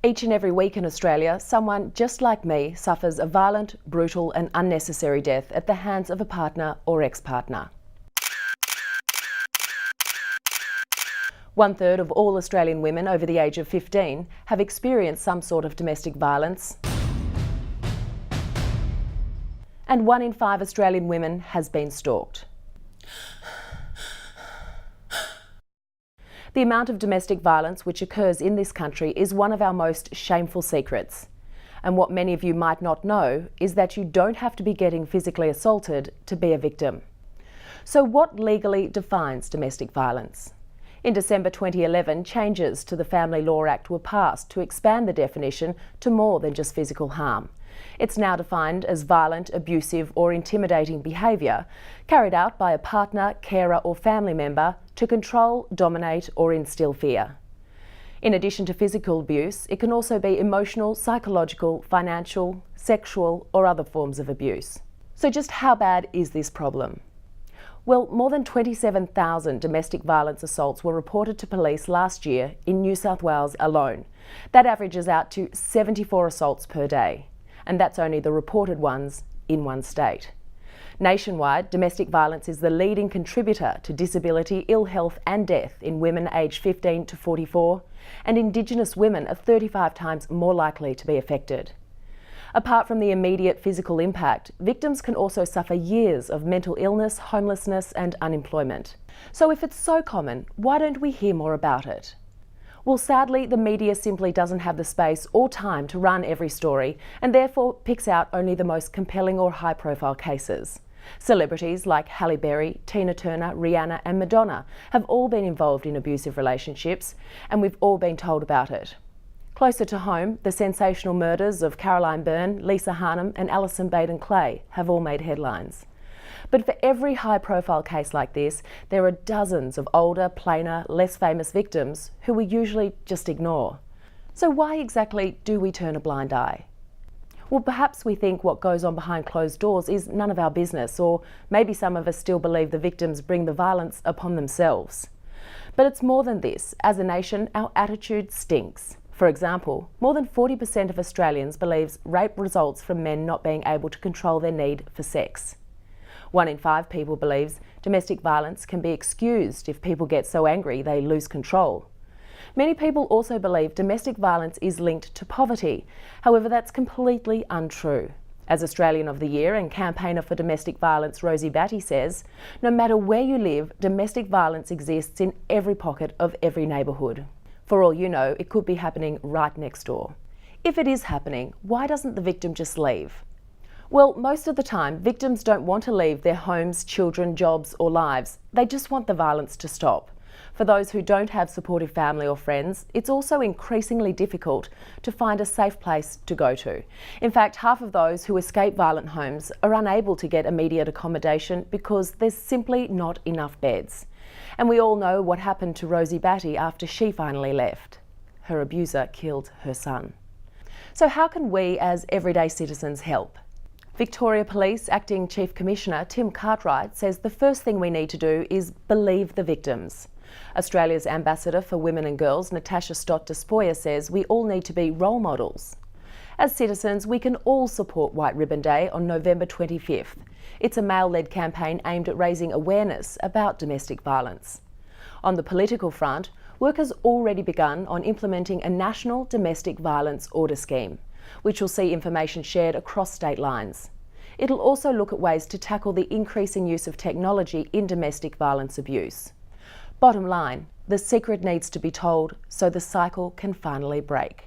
Each and every week in Australia, someone just like me suffers a violent, brutal and unnecessary death at the hands of a partner or ex-partner. 1/3 of all Australian women over the age of 15 have experienced some sort of domestic violence, and 1 in 5 Australian women has been stalked. The amount of domestic violence which occurs in this country is one of our most shameful secrets. And what many of you might not know is that you don't have to be getting physically assaulted to be a victim. So what legally defines domestic violence? In December 2011, changes to the Family Law Act were passed to expand the definition to more than just physical harm. It's now defined as violent, abusive or intimidating behaviour carried out by a partner, carer or family member to control, dominate or instill fear. In addition to physical abuse, it can also be emotional, psychological, financial, sexual or other forms of abuse. So just how bad is this problem? Well, more than 27,000 domestic violence assaults were reported to police last year in New South Wales alone. That averages out to 74 assaults per day. And that's only the reported ones in one state. Nationwide, domestic violence is the leading contributor to disability, ill health and death in women aged 15 to 44, and Indigenous women are 35 times more likely to be affected. Apart from the immediate physical impact, victims can also suffer years of mental illness, homelessness and unemployment. So if it's so common, why don't we hear more about it? Well, sadly, the media simply doesn't have the space or time to run every story and therefore picks out only the most compelling or high-profile cases. Celebrities like Halle Berry, Tina Turner, Rihanna and Madonna have all been involved in abusive relationships and we've all been told about it. Closer to home, the sensational murders of Caroline Byrne, Lisa Harnham and Alison Baden-Clay have all made headlines. But for every high-profile case like this, there are dozens of older, plainer, less famous victims who we usually just ignore. So why exactly do we turn a blind eye? Well, perhaps we think what goes on behind closed doors is none of our business, or maybe some of us still believe the victims bring the violence upon themselves. But it's more than this. As a nation, our attitude stinks. For example, more than 40% of Australians believes rape results from men not being able to control their need for sex. 1 in 5 people believes domestic violence can be excused if people get so angry they lose control. Many people also believe domestic violence is linked to poverty. However, that's completely untrue. As Australian of the Year and campaigner for domestic violence Rosie Batty says, no matter where you live, domestic violence exists in every pocket of every neighbourhood. For all you know, it could be happening right next door. If it is happening, why doesn't the victim just leave? Well, most of the time, victims don't want to leave their homes, children, jobs or lives. They just want the violence to stop. For those who don't have supportive family or friends, it's also increasingly difficult to find a safe place to go to. In fact, half of those who escape violent homes are unable to get immediate accommodation because there's simply not enough beds. And we all know what happened to Rosie Batty after she finally left. Her abuser killed her son. So how can we as everyday citizens help? Victoria Police Acting Chief Commissioner Tim Cartwright says the first thing we need to do is believe the victims. Australia's Ambassador for Women and Girls, Natasha Stott-Despoja, says we all need to be role models. As citizens, we can all support White Ribbon Day on November 25th. It's a male-led campaign aimed at raising awareness about domestic violence. On the political front, work has already begun on implementing a national domestic violence order scheme, which will see information shared across state lines. It'll also look at ways to tackle the increasing use of technology in domestic violence abuse. Bottom line, the secret needs to be told so the cycle can finally break.